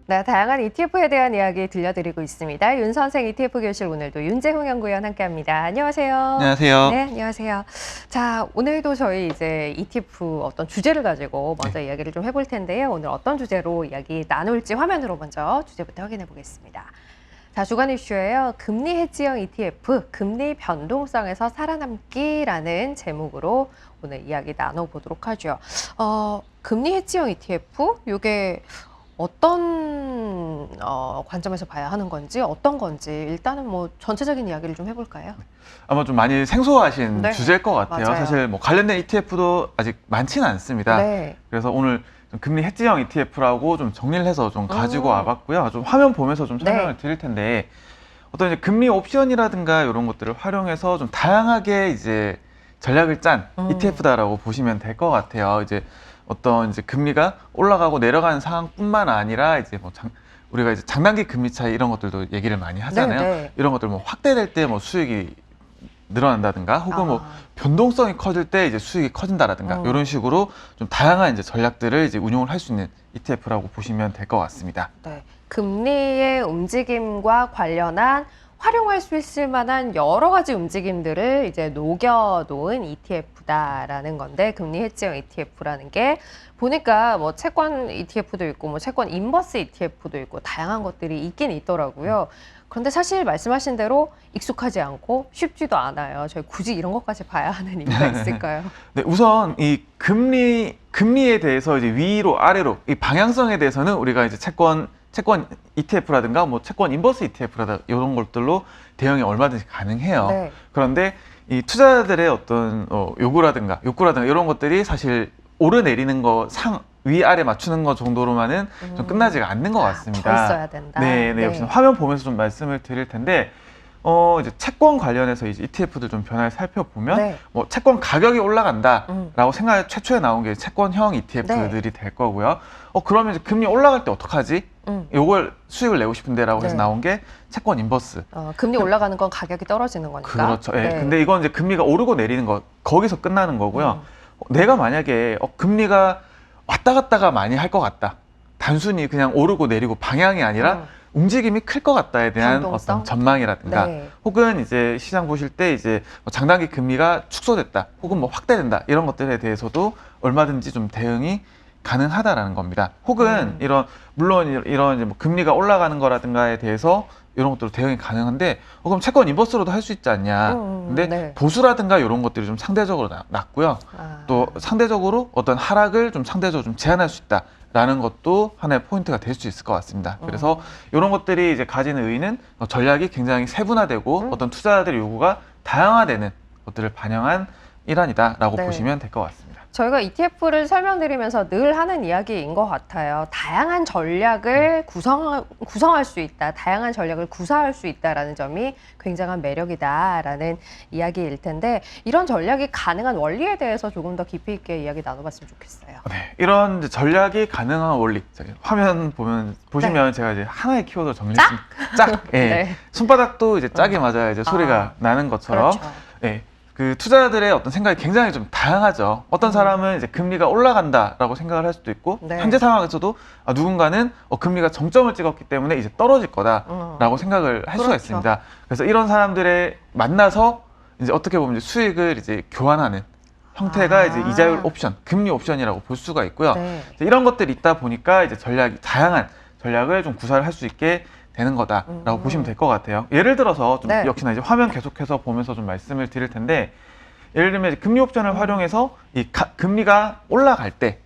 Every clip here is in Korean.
네, 다양한 ETF에 대한 이야기 들려드리고 있습니다. 윤 선생 ETF 교실 오늘도 윤재홍 연구위원 함께합니다. 안녕하세요. 안녕하세요. 네, 안녕하세요. 자, 오늘도 저희 이제 ETF 어떤 주제를 가지고 먼저 이야기를 좀 해볼 텐데요. 오늘 어떤 주제로 이야기 나눌지 화면으로 먼저 주제부터 확인해 보겠습니다. 자, 주간 이슈예요. 금리 해지형 ETF, 금리 변동성에서 살아남기라는 제목으로 오늘 이야기 나눠보도록 하죠. 금리 해지형 ETF, 이게 어떤 관점에서 봐야 하는 건지 어떤 건지 일단은 뭐 전체적인 이야기를 좀 해볼까요? 아마 좀 많이 생소하신 네, 주제일 것 같아요. 맞아요. 사실 뭐 관련된 ETF도 아직 많지는 않습니다. 네. 그래서 오늘 좀 금리 해지형 ETF라고 좀 정리를 해서 좀 가지고 와봤고요. 좀 화면 보면서 좀 설명을 드릴 텐데 어떤 이제 금리 옵션이라든가 이런 것들을 활용해서 좀 다양하게 이제 전략을 짠 ETF다라고 보시면 될 것 같아요. 이제 어떤 이제 금리가 올라가고 내려가는 상황뿐만 아니라 이제 뭐 우리가 이제 장단기 금리 차이 이런 것들도 얘기를 많이 하잖아요. 네. 이런 것들 뭐 확대될 때 뭐 수익이 늘어난다든가 혹은 뭐 변동성이 커질 때 이제 수익이 커진다라든가 이런 식으로 좀 다양한 이제 전략들을 이제 운용을 할 수 있는 ETF라고 보시면 될 것 같습니다. 네. 금리의 움직임과 관련한 활용할 수 있을 만한 여러 가지 움직임들을 이제 녹여놓은 ETF다라는 건데, 금리 해지형 ETF라는 게 보니까 뭐 채권 ETF도 있고 뭐 채권 인버스 ETF도 있고 다양한 것들이 있긴 있더라고요. 그런데 사실 말씀하신 대로 익숙하지 않고 쉽지도 않아요. 저희 굳이 이런 것까지 봐야 하는 이유가 있을까요? 네, 우선 이 금리에 대해서 이제 위로 아래로 이 방향성에 대해서는 우리가 이제 채권 ETF라든가 뭐 채권 인버스 ETF라든가 이런 것들로 대응이 얼마든지 가능해요. 네. 그런데 이 투자자들의 어떤 욕구라든가 이런 것들이 사실 오르내리는 거 위아래 맞추는 거 정도로만은 좀 끝나지가 않는 것 같습니다. 더 있어야 된다. 네, 역시 화면 보면서 좀 말씀을 드릴 텐데 이제 채권 관련해서 이제 ETF들 좀 변화를 살펴보면 뭐 채권 가격이 올라간다라고 생각해 최초에 나온 게 채권형 ETF들이 될 거고요. 그러면 이제 금리 올라갈 때 어떡하지? 요걸 수익을 내고 싶은데라고 해서 나온 게 채권 인버스. 금리 올라가는 건 가격이 떨어지는 거니까. 그렇죠. 근데 이건 이제 금리가 오르고 내리는 거 거기서 끝나는 거고요. 내가 만약에 금리가 왔다 갔다가 많이 할 것 같다. 단순히 그냥 오르고 내리고 방향이 아니라 움직임이 클 것 같다에 대한 변동성? 어떤 전망이라든가 혹은 이제 시장 보실 때 이제 뭐 장단기 금리가 축소됐다 혹은 뭐 확대된다 이런 것들에 대해서도 얼마든지 좀 대응이 가능하다라는 겁니다. 혹은 물론 이런 이제 뭐 금리가 올라가는 거라든가에 대해서 이런 것들로 대응이 가능한데 그럼 채권 인버스로도 할 수 있지 않냐. 근데 보수라든가 이런 것들이 좀 상대적으로 낮고요. 또 상대적으로 어떤 하락을 좀 상대적으로 좀 제한할 수 있다라는 것도 하나의 포인트가 될 수 있을 것 같습니다. 그래서 이런 것들이 이제 가지는 의의는 전략이 굉장히 세분화되고 어떤 투자자들의 요구가 다양화되는 것들을 반영한 일환이다라고 보시면 될 것 같습니다. 저희가 ETF를 설명드리면서 늘 하는 이야기인 것 같아요. 다양한 전략을 구성할 수 있다, 다양한 전략을 구사할 수 있다라는 점이 굉장한 매력이다라는 이야기일 텐데, 이런 전략이 가능한 원리에 대해서 조금 더 깊이 있게 이야기 나눠봤으면 좋겠어요. 네, 이런 이제 전략이 가능한 원리, 화면 보시면 제가 이제 하나의 키워드 정리했습니다. 짝. 손바닥도 이제 짝이 맞아야 이제 소리가 나는 것처럼. 그렇죠. 그 투자자들의 어떤 생각이 굉장히 좀 다양하죠. 어떤 사람은 이제 금리가 올라간다라고 생각을 할 수도 있고 현재 상황에서도 누군가는 금리가 정점을 찍었기 때문에 이제 떨어질 거다라고 생각을 할 수가 있습니다. 그래서 이런 사람들의 만나서 이제 어떻게 보면 이제 수익을 이제 교환하는 형태가 이제 이자율 옵션, 금리 옵션이라고 볼 수가 있고요. 이런 것들이 있다 보니까 이제 다양한 전략을 좀 구사를 할 수 있게 되는 거다라고 보시면 될 것 같아요. 예를 들어서 좀 역시나 이제 화면 계속해서 보면서 좀 말씀을 드릴 텐데, 예를 들면 이제 금리 옵션을 활용해서 금리가 올라갈 때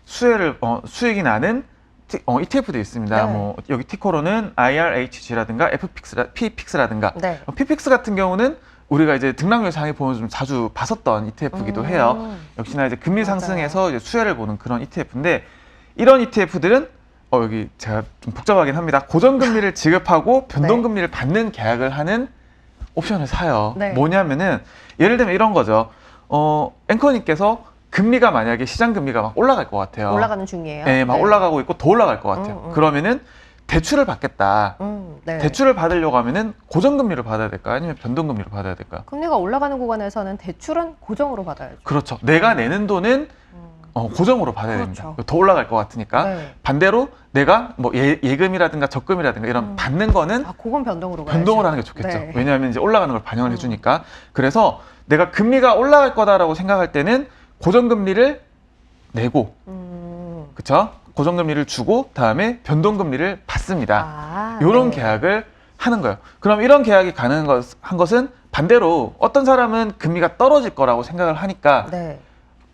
수익이 나는 ETF도 있습니다. 뭐 여기 티커로는 IRHG라든가 FPIX라든가 PPIX 같은 경우는 우리가 이제 등락률 상에 보면 좀 자주 봤었던 ETF이기도 해요. 역시나 이제 금리 상승에서 이제 수혜를 보는 그런 ETF인데, 이런 ETF들은 여기 제가 좀 복잡하긴 합니다. 고정금리를 지급하고 변동금리를 받는 계약을 하는 옵션을 사요. 뭐냐면은 예를 들면 이런 거죠. 앵커님께서 금리가 만약에 시장 금리가 막 올라갈 것 같아요. 올라가는 중이에요. 네, 막 올라가고 있고 더 올라갈 것 같아요. 그러면은 대출을 받겠다. 대출을 받으려고 하면은 고정금리를 받아야 될까요? 아니면 변동금리를 받아야 될까요? 금리가 올라가는 구간에서는 대출은 고정으로 받아야죠. 그렇죠. 내가 내는 돈은 고정으로 받아야 그렇죠. 됩니다. 더 올라갈 것 같으니까. 네. 반대로 내가 뭐 예금이라든가 적금이라든가 이런 받는 거는 그건 변동으로 변동을 하는 게 좋겠죠. 네. 왜냐하면 이제 올라가는 걸 반영을 해주니까. 그래서 내가 금리가 올라갈 거다라고 생각할 때는 고정금리를 내고, 그쵸? 고정금리를 주고 다음에 변동금리를 받습니다. 이런 네. 계약을 하는 거예요. 그럼 이런 계약이 가능한 것은 반대로 어떤 사람은 금리가 떨어질 거라고 생각을 하니까 네.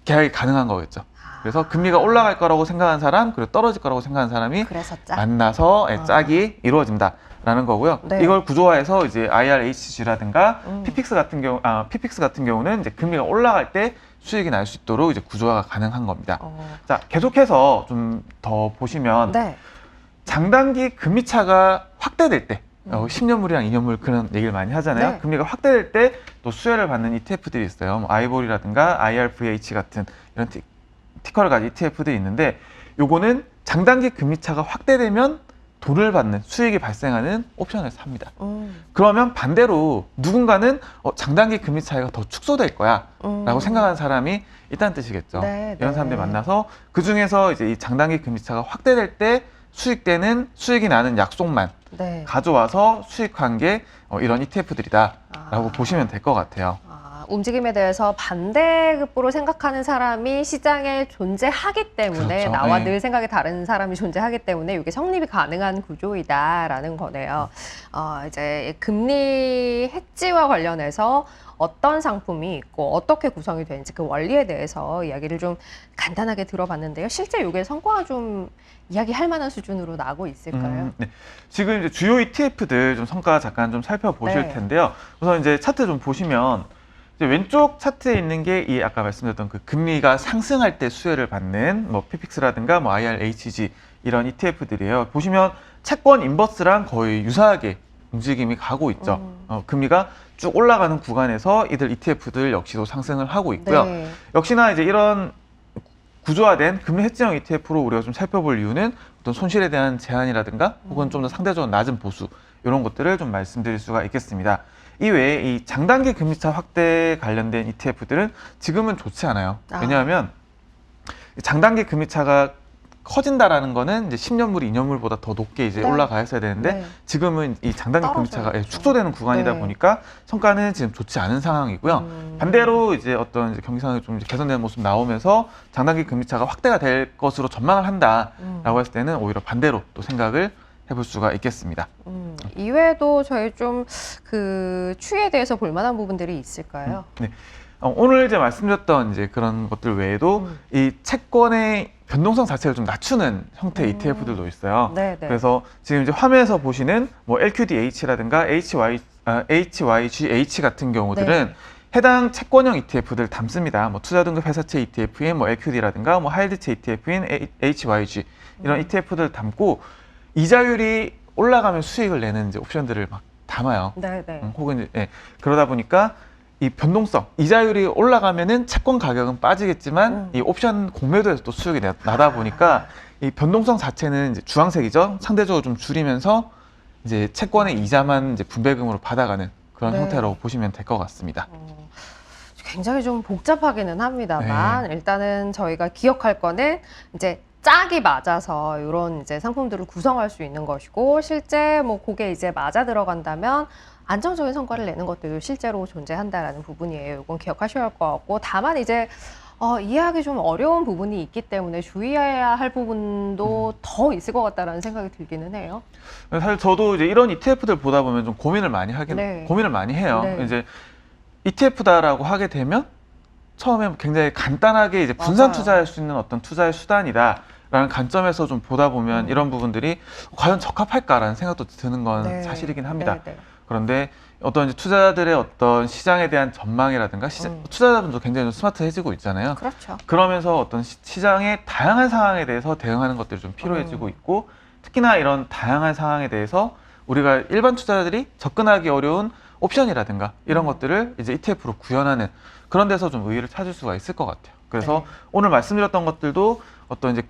계약이 가능한 거겠죠. 그래서 금리가 올라갈 거라고 생각하는 사람, 그리고 떨어질 거라고 생각하는 사람이 그래서 짜. 만나서 짝이 이루어진다라는 거고요. 네. 이걸 구조화해서 이제 IRHG라든가 PPX 같은 경우는 이제 금리가 올라갈 때 수익이 날 수 있도록 이제 구조화가 가능한 겁니다. 자, 계속해서 좀 더 보시면 네. 장단기 금리 차가 확대될 때 10년물이랑 2년물 그런 얘기를 많이 하잖아요. 네. 금리가 확대될 때 또 수혜를 받는 ETF들이 있어요. 뭐 아이보리라든가 IRVH 같은 이런 티커를 가진 ETF들이 있는데 요거는 장단기 금리 차가 확대되면 돈을 받는 수익이 발생하는 옵션을 삽니다. 그러면 반대로 누군가는 장단기 금리 차이가 더 축소될 거야 라고 생각하는 사람이 있다는 뜻이겠죠. 네, 이런 네. 사람들이 만나서 그 중에서 이제 이 장단기 금리 차가 확대될 때 수익이 나는 약속만 네. 가져와서 수익한 게 이런 ETF들이다 라고 보시면 될 것 같아요. 움직임에 대해서 반대급부로 생각하는 사람이 시장에 존재하기 때문에 그렇죠. 나와 네. 늘 생각이 다른 사람이 존재하기 때문에 이게 성립이 가능한 구조이다라는 거네요. 이제 금리 해지와 관련해서 어떤 상품이 있고 어떻게 구성이 되는지 그 원리에 대해서 이야기를 좀 간단하게 들어봤는데요. 실제 이게 성과가 좀 이야기할 만한 수준으로 나고 있을까요? 네. 지금 이제 주요 ETF들 좀 성과 잠깐 좀 살펴보실 네. 텐데요. 우선 이제 차트 좀 보시면 이제 왼쪽 차트에 있는 게 이 아까 말씀드렸던 그 금리가 상승할 때 수혜를 받는 뭐 PPX라든가 뭐 IRHG 이런 ETF들이에요. 보시면 채권 인버스랑 거의 유사하게 움직임이 가고 있죠. 금리가 쭉 올라가는 구간에서 이들 ETF들 역시도 상승을 하고 있고요. 네. 역시나 이제 이런 구조화된 금리 해지형 ETF로 우리가 좀 살펴볼 이유는 어떤 손실에 대한 제한이라든가 혹은 좀 더 상대적으로 낮은 보수 이런 것들을 좀 말씀드릴 수가 있겠습니다. 이외에 이 장단기 금리차 확대 관련된 ETF들은 지금은 좋지 않아요. 왜냐하면 장단기 금리차가 커진다라는 거는 이제 10년물이 2년물보다 더 높게 이제 네. 올라가 있어야 되는데 네. 지금은 이 장단기 금리차가 떨어져요. 축소되는 구간이다 네. 보니까 성과는 지금 좋지 않은 상황이고요. 반대로 이제 어떤 이제 경기 상황이 좀 이제 개선되는 모습 나오면서 장단기 금리차가 확대가 될 것으로 전망을 한다라고 했을 때는 오히려 반대로 또 생각을 해볼 수가 있겠습니다. 이외에도 저희 좀 그 추이에 대해서 볼 만한 부분들이 있을까요? 네. 오늘 이제 말씀드렸던 이제 그런 것들 외에도 이 채권의 변동성 자체를 좀 낮추는 형태의 ETF들도 있어요. 네, 네. 그래서 지금 이제 화면에서 보시는 뭐 LQDH라든가 HYGH 같은 경우들은 네. 해당 채권형 ETF들 담습니다. 뭐 투자등급 회사채 ETF인 뭐 LQD라든가 뭐 하이드채 ETF인 HYG 이런 ETF들 담고 이자율이 올라가면 수익을 내는 이제 옵션들을 막 담아요. 네, 네. 혹은 이제, 그러다 보니까 이 변동성, 이자율이 올라가면은 채권 가격은 빠지겠지만 이 옵션 공매도에서 또 수익이 나다 보니까 이 변동성 자체는 이제 주황색이죠. 상대적으로 좀 줄이면서 이제 채권의 이자만 이제 분배금으로 받아가는 그런 네. 형태라고 보시면 될 것 같습니다. 굉장히 좀 복잡하기는 합니다만 일단은 저희가 기억할 거는 이제 짝이 맞아서 이런 이제 상품들을 구성할 수 있는 것이고 실제 뭐 그게 이제 맞아 들어간다면 안정적인 성과를 내는 것들도 실제로 존재한다라는 부분이에요. 이건 기억하셔야 할 것 같고 다만 이제 이해하기 좀 어려운 부분이 있기 때문에 주의해야 할 부분도 더 있을 것 같다라는 생각이 들기는 해요. 사실 저도 이제 이런 ETF들 보다 보면 좀 고민을 많이 네. 해요. 네. 이제 ETF다라고 하게 되면 처음에 굉장히 간단하게 이제 분산 맞아요. 투자할 수 있는 어떤 투자의 수단이다라는 관점에서 좀 보다 보면 이런 부분들이 과연 적합할까라는 생각도 드는 건 네. 사실이긴 합니다. 네, 네. 그런데 어떤 이제 투자자들의 어떤 시장에 대한 전망이라든가 투자자분도 굉장히 좀 스마트해지고 있잖아요. 그렇죠. 그러면서 어떤 시장의 다양한 상황에 대해서 대응하는 것들이 좀 필요해지고 있고 특히나 이런 다양한 상황에 대해서 우리가 일반 투자자들이 접근하기 어려운 옵션이라든가 이런 것들을 이제 ETF로 구현하는 그런 데서 좀 의의를 찾을 수가 있을 것 같아요. 그래서 오늘 말씀드렸던 것들도 어떤 이제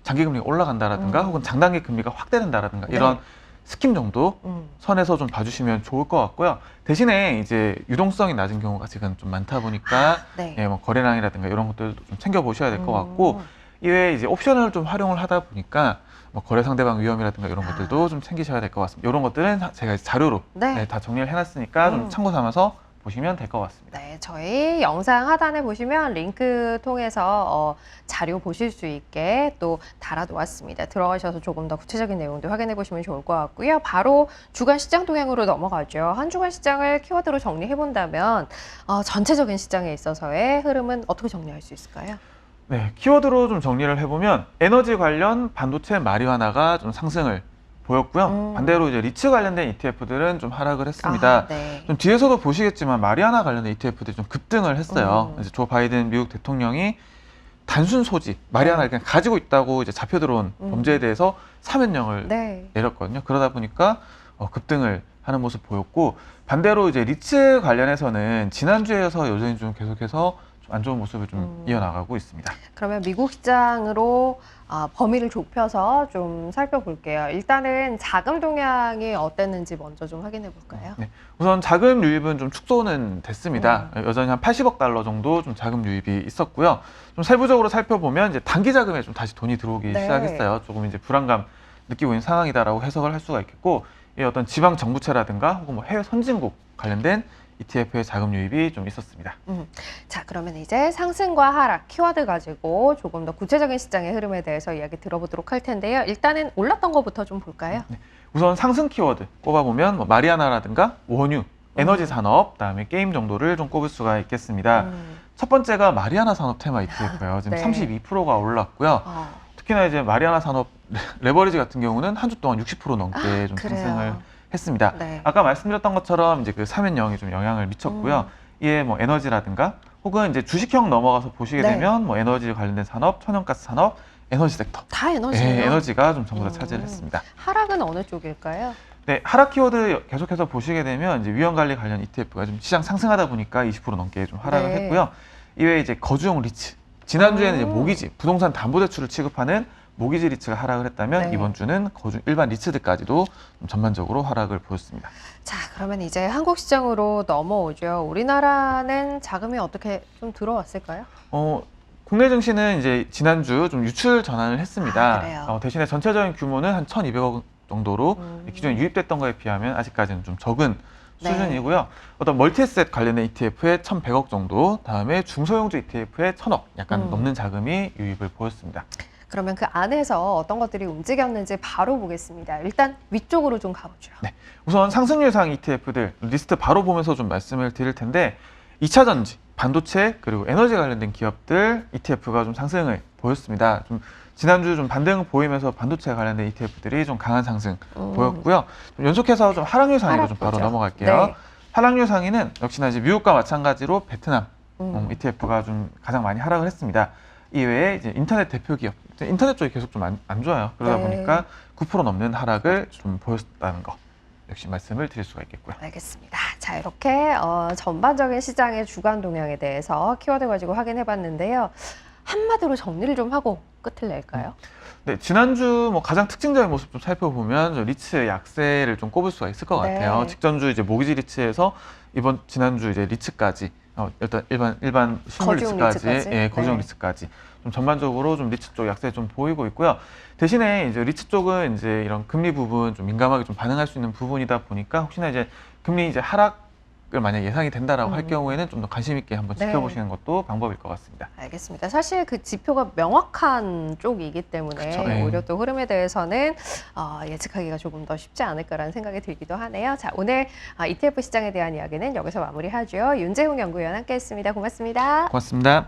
장기 금리가 올라간다라든가 혹은 장단기 금리가 확대된다라든가 이런 스킵 정도 선에서 좀 봐주시면 좋을 것 같고요. 대신에 이제 유동성이 낮은 경우가 지금 좀 많다 보니까 네. 예, 뭐 거래량이라든가 이런 것들도 좀 챙겨 보셔야 될 것 같고, 이외에 이제 옵션을 좀 활용을 하다 보니까 뭐 거래 상대방 위험이라든가 이런 것들도 좀 챙기셔야 될 것 같습니다. 이런 것들은 제가 이제 자료로 네, 다 정리를 해놨으니까 좀 참고 삼아서 보시면 될 것 같습니다. 네, 저희 영상 하단에 보시면 링크 통해서 자료 보실 수 있게 또 달아놓았습니다. 들어가셔서 조금 더 구체적인 내용도 확인해 보시면 좋을 것 같고요. 바로 주간 시장 동향으로 넘어가죠. 한 주간 시장을 키워드로 정리해 본다면 전체적인 시장에 있어서의 흐름은 어떻게 정리할 수 있을까요? 네, 키워드로 좀 정리를 해보면 에너지 관련 반도체 마리화나가 좀 상승을 보였고요. 반대로 이제 리츠 관련된 ETF들은 좀 하락을 했습니다. 네. 좀 뒤에서도 보시겠지만 마리화나 관련된 ETF들이 좀 급등을 했어요. 이제 조 바이든 미국 대통령이 단순 소지, 마리화나를 그냥 가지고 있다고 이제 잡혀 들어온 범죄에 대해서 사면령을 내렸거든요. 그러다 보니까 급등을 하는 모습 보였고, 반대로 이제 리츠 관련해서는 지난주에 이어서 여전히 좀 계속해서 안 좋은 모습을 좀 이어나가고 있습니다. 그러면 미국 시장으로 범위를 좁혀서 좀 살펴볼게요. 일단은 자금 동향이 어땠는지 먼저 좀 확인해 볼까요? 네, 우선 자금 유입은 좀 축소는 됐습니다. 여전히 한 80억 달러 정도 좀 자금 유입이 있었고요. 좀 세부적으로 살펴보면 이제 단기 자금에 좀 다시 돈이 들어오기 시작했어요. 조금 이제 불안감 느끼고 있는 상황이다라고 해석을 할 수가 있겠고, 이 어떤 지방 정부채라든가 혹은 뭐 해외 선진국 관련된 ETF의 자금 유입이 좀 있었습니다. 자, 그러면 이제 상승과 하락 키워드 가지고 조금 더 구체적인 시장의 흐름에 대해서 이야기 들어보도록 할 텐데요. 일단은 올랐던 것부터 좀 볼까요? 네. 우선 상승 키워드 꼽아보면 뭐 마리아나라든가 원유, 에너지 산업, 그다음에 게임 정도를 좀 꼽을 수가 있겠습니다. 첫 번째가 마리아나 산업 테마 ETF예요. 지금 32%가 올랐고요. 특히나 이제 마리아나 산업 레버리지 같은 경우는 한 주 동안 60% 넘게 좀 상승을 했습니다. 아까 말씀드렸던 것처럼 이제 그 사면령이 좀 영향을 미쳤고요. 이에 뭐 에너지라든가 혹은 이제 주식형 넘어가서 보시게 되면 뭐 에너지 관련된 산업, 천연가스 산업, 에너지 섹터. 다 에너지예요? 네, 에너지가 좀 전부 다 차지를 했습니다. 하락은 어느 쪽일까요? 네, 하락 키워드 계속해서 보시게 되면 이제 위험 관리 관련 ETF가 좀 시장 상승하다 보니까 20% 넘게 좀 하락을 했고요. 이외에 이제 거주용 리츠. 지난주에는 이제 모기지, 부동산 담보대출을 취급하는 모기지 리츠가 하락을 했다면 이번 주는 일반 리츠들까지도 전반적으로 하락을 보였습니다. 자, 그러면 이제 한국 시장으로 넘어오죠. 우리나라는 자금이 어떻게 좀 들어왔을까요? 국내 증시는 이제 지난주 좀 유출 전환을 했습니다. 대신에 전체적인 규모는 한 1,200억 정도로 기존에 유입됐던 거에 비하면 아직까지는 좀 적은 수준이고요. 어떤 멀티에셋 관련된 ETF에 1,100억 정도, 다음에 중소형주 ETF에 1,000억 약간 넘는 자금이 유입을 보였습니다. 그러면 그 안에서 어떤 것들이 움직였는지 바로 보겠습니다. 일단 위쪽으로 좀 가보죠. 네, 우선 상승률상 ETF들 리스트 바로 보면서 좀 말씀을 드릴 텐데 2차 전지, 반도체 그리고 에너지 관련된 기업들 ETF가 좀 상승을 보였습니다. 좀 지난주 좀 반등 보이면서 반도체 관련된 ETF들이 좀 강한 상승 보였고요. 좀 연속해서 좀 하락률 상위로 좀 바로 넘어갈게요. 하락률 상위는 역시나 이제 미국과 마찬가지로 베트남 ETF가 좀 가장 많이 하락을 했습니다. 이외에 이제 인터넷 대표 기업, 인터넷 쪽이 계속 좀 안 좋아요. 그러다 보니까 9% 넘는 하락을 좀 보였다는 거 역시 말씀을 드릴 수가 있겠고요. 알겠습니다. 자, 이렇게 전반적인 시장의 주간 동향에 대해서 키워드 가지고 확인해 봤는데요. 한마디로 정리를 좀 하고 끝을 낼까요? 네, 지난주 뭐 가장 특징적인 모습 좀 살펴보면 리츠 약세를 좀 꼽을 수가 있을 것 같아요. 직전주 이제 모기지 리츠에서 지난주 이제 리츠까지 일단 일반 실물 리츠까지, 거주용 리츠까지 좀 전반적으로 좀 리츠 쪽 약세 좀 보이고 있고요. 대신에 이제 리츠 쪽은 이제 이런 금리 부분 좀 민감하게 좀 반응할 수 있는 부분이다 보니까 혹시나 이제 금리 이제 하락을 만약 예상이 된다라고 할 경우에는 좀 더 관심 있게 한번 지켜보시는 것도 방법일 것 같습니다. 알겠습니다. 사실 그 지표가 명확한 쪽이기 때문에 오히려 또 흐름에 대해서는 예측하기가 조금 더 쉽지 않을까라는 생각이 들기도 하네요. 자, 오늘 ETF 시장에 대한 이야기는 여기서 마무리하죠. 윤재홍 연구위원 함께했습니다. 고맙습니다. 고맙습니다.